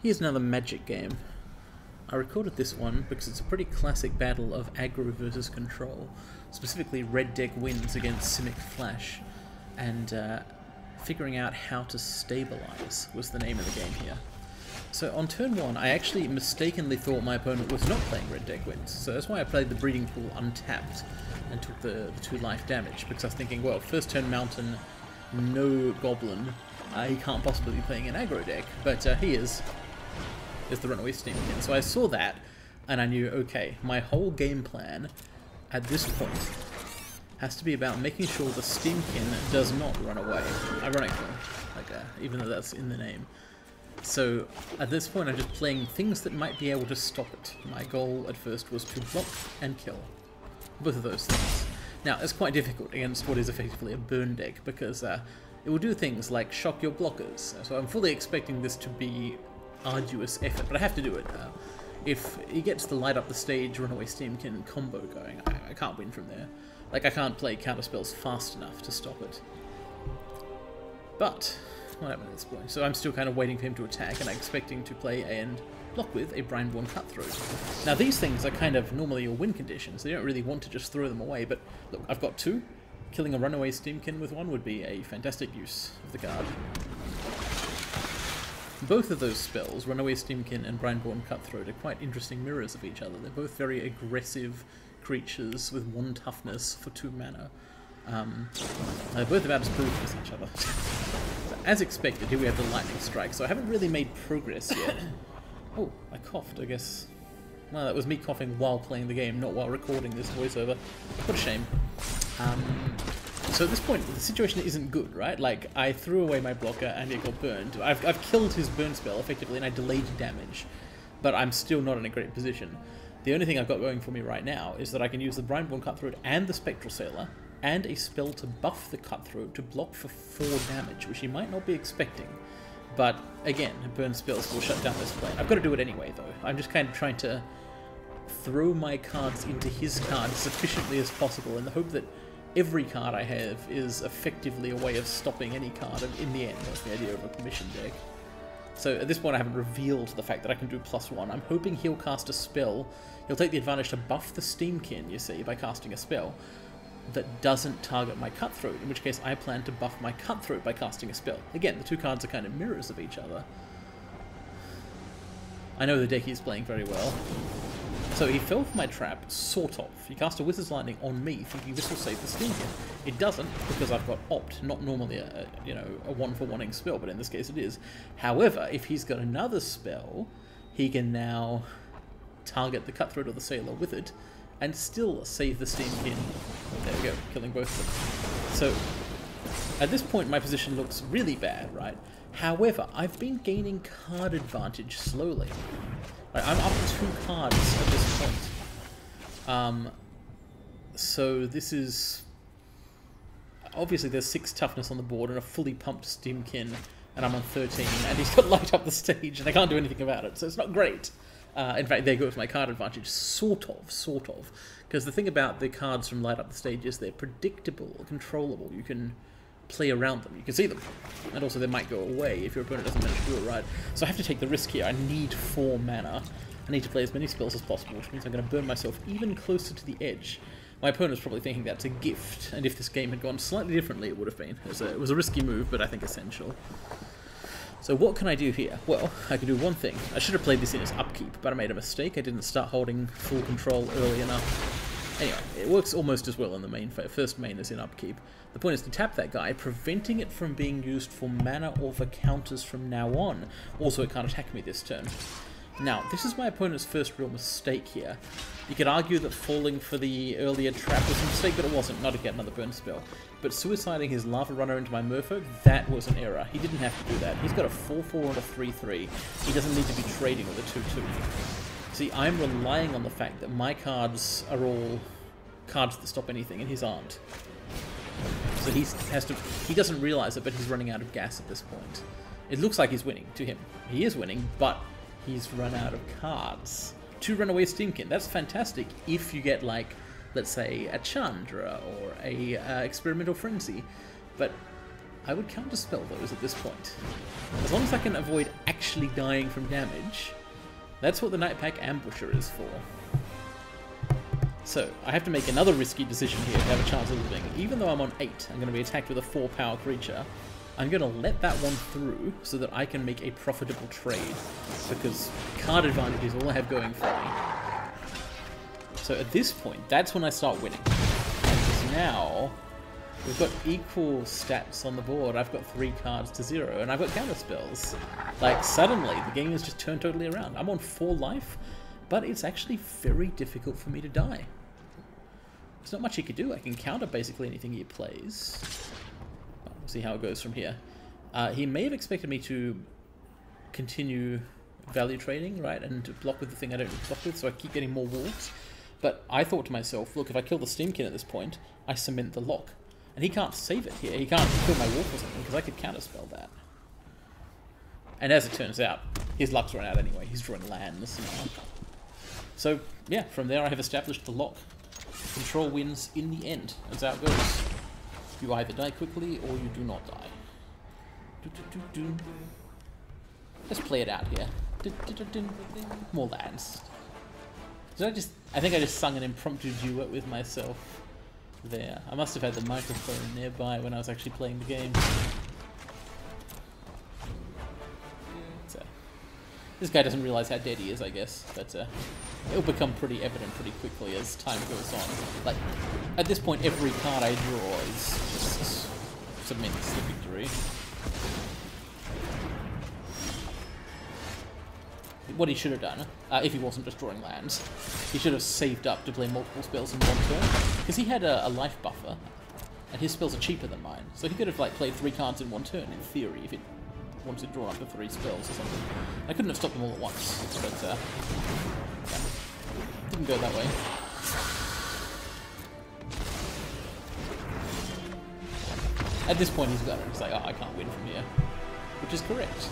Here's another Magic game. I recorded this one because it's a pretty classic battle of aggro versus control. Specifically, red deck wins against Simic Flash, and figuring out how to stabilize was the name of the game here. So on turn 1, I actually mistakenly thought my opponent was not playing red deck wins, so that's why I played the Breeding Pool untapped and took the 2 life damage, because I was thinking, well, first turn Mountain, no Goblin, he can't possibly be playing an aggro deck, but he is the Runaway Steamkin. So I saw that, and I knew, okay, my whole game plan at this point has to be about making sure the Steamkin does not run away. Ironically, even though that's in the name. So at this point I'm just playing things that might be able to stop it. My goal at first was to block and kill. Both of those things. Now, it's quite difficult against what is effectively a burn deck, because it will do things like shock your blockers. So I'm fully expecting this to be arduous effort, but I have to do it. If he gets the light up the stage, Runaway Steamkin combo going, I can't win from there. Like, I can't play counterspells fast enough to stop it. But what happened at this point? So I'm still kind of waiting for him to attack, and I'm expecting to play and block with a Brineborn Cutthroat. Now these things are kind of normally your win conditions, so you don't really want to just throw them away, but look, I've got 2. Killing a Runaway Steamkin with 1 would be a fantastic use of the card. Both of those spells, Runaway Steamkin and Brineborn Cutthroat, are quite interesting mirrors of each other. They're both very aggressive creatures with 1 toughness for 2 mana. They're both about as brutal as each other. So, as expected, here we have the Lightning Strike, so I haven't really made progress yet. Oh, I coughed, I guess. Well, that was me coughing while playing the game, not while recording this voiceover. What a shame. So at this point, the situation isn't good, right? Like, I threw away my blocker and it got burned. I've killed his burn spell, effectively, and I delayed damage. But I'm still not in a great position. The only thing I've got going for me right now is that I can use the Brineborn Cutthroat and the Spectral Sailor, and a spell to buff the Cutthroat to block for 4 damage, which he might not be expecting. But, again, burn spells will shut down this play. I've got to do it anyway, though. I'm just kind of trying to throw my cards into his card sufficiently as possible in the hope that every card I have is effectively a way of stopping any card, and in the end, that's the idea of a permission deck. So at this point I haven't revealed the fact that I can do +1. I'm hoping he'll cast a spell. He'll take the advantage to buff the Steamkin, you see, by casting a spell that doesn't target my Cutthroat, in which case I plan to buff my Cutthroat by casting a spell. Again, the 2 cards are kind of mirrors of each other. I know the deck he's playing very well. So he fell for my trap, sort of. He cast a Wizard's Lightning on me, thinking this will save the Steamkin. It doesn't, because I've got Opt, not normally a 1-for-1ing spell, but in this case it is. However, if he's got another spell, he can now target the Cutthroat or the Sailor with it, and still save the Steamkin. There we go, killing both of them. So, at this point my position looks really bad, right? However, I've been gaining card advantage slowly. I'm up 2 cards at this point. So this is... Obviously there's 6 toughness on the board and a fully pumped Steamkin, and I'm on 13, and he's got light up the stage, and I can't do anything about it, so it's not great. In fact, there goes my card advantage, sort of. Because the thing about the cards from Light Up the Stage is they're predictable, controllable. You can play around them, you can see them. And also they might go away if your opponent doesn't manage to do it right. So I have to take the risk here. I need 4 mana. I need to play as many spells as possible, which means I'm going to burn myself even closer to the edge. My opponent's probably thinking that's a gift, and if this game had gone slightly differently, it would have been. It was a risky move, but I think essential. So what can I do here? Well, I can do one thing. I should have played this in his upkeep, but I made a mistake. I didn't start holding full control early enough. Anyway, it works almost as well in the main phase. First main is in upkeep. The point is to tap that guy, preventing it from being used for mana or for counters from now on. Also, it can't attack me this turn. Now, this is my opponent's first real mistake here. You could argue that falling for the earlier trap was a mistake, but it wasn't, not to get another burn spell. But suiciding his Lava Runner into my Merfolk, that was an error. He didn't have to do that. He's got a 4-4 and a 3-3. He doesn't need to be trading with a 2-2. See, I'm relying on the fact that my cards are all cards that stop anything, and his aren't. So he doesn't realize it, but he's running out of gas at this point. It looks like he's winning to him. He is winning, but he's run out of cards. 2 Runaway Steamkin, that's fantastic if you get, like, let's say, a Chandra or a Experimental Frenzy. But I would counterspell those at this point. As long as I can avoid actually dying from damage, that's what the Night Pack Ambusher is for. So, I have to make another risky decision here to have a chance of living. Even though I'm on 8, I'm going to be attacked with a 4-power creature. I'm going to let that one through so that I can make a profitable trade. Because card advantage is all I have going for me. So at this point, that's when I start winning. Because now, we've got equal stats on the board. I've got 3 cards to 0, and I've got counter spells. Like, suddenly, the game has just turned totally around. I'm on 4 life, but it's actually very difficult for me to die. There's not much he could do. I can counter basically anything he plays. We'll see how it goes from here. He may have expected me to continue value trading, right, and to block with the thing I don't block with, so I keep getting more wolves. But I thought to myself, look, if I kill the Steamkin at this point, I cement the lock. And he can't save it here. He can't kill my wolf or something, because I could counterspell that. And as it turns out, his luck's run out anyway. He's drawing lands now. So, yeah, from there I have established the lock. Control wins in the end. That's how it goes. You either die quickly or you do not die. Let's play it out here. More lands. I think I just sung an impromptu duet with myself there. I must have had the microphone nearby when I was actually playing the game. So, this guy doesn't realize how dead he is, I guess, but it'll become pretty evident pretty quickly as time goes on. Like, at this point, every card I draw is just cements the victory. What he should have done, if he wasn't just drawing lands, he should have saved up to play multiple spells in one turn, because he had a life buffer, and his spells are cheaper than mine, so he could have like played 3 cards in one turn, in theory, if it wanted to draw up to 3 spells or something. I couldn't have stopped them all at once, but yeah, didn't go that way. At this point he's got it, he's like, oh, I can't win from here, which is correct.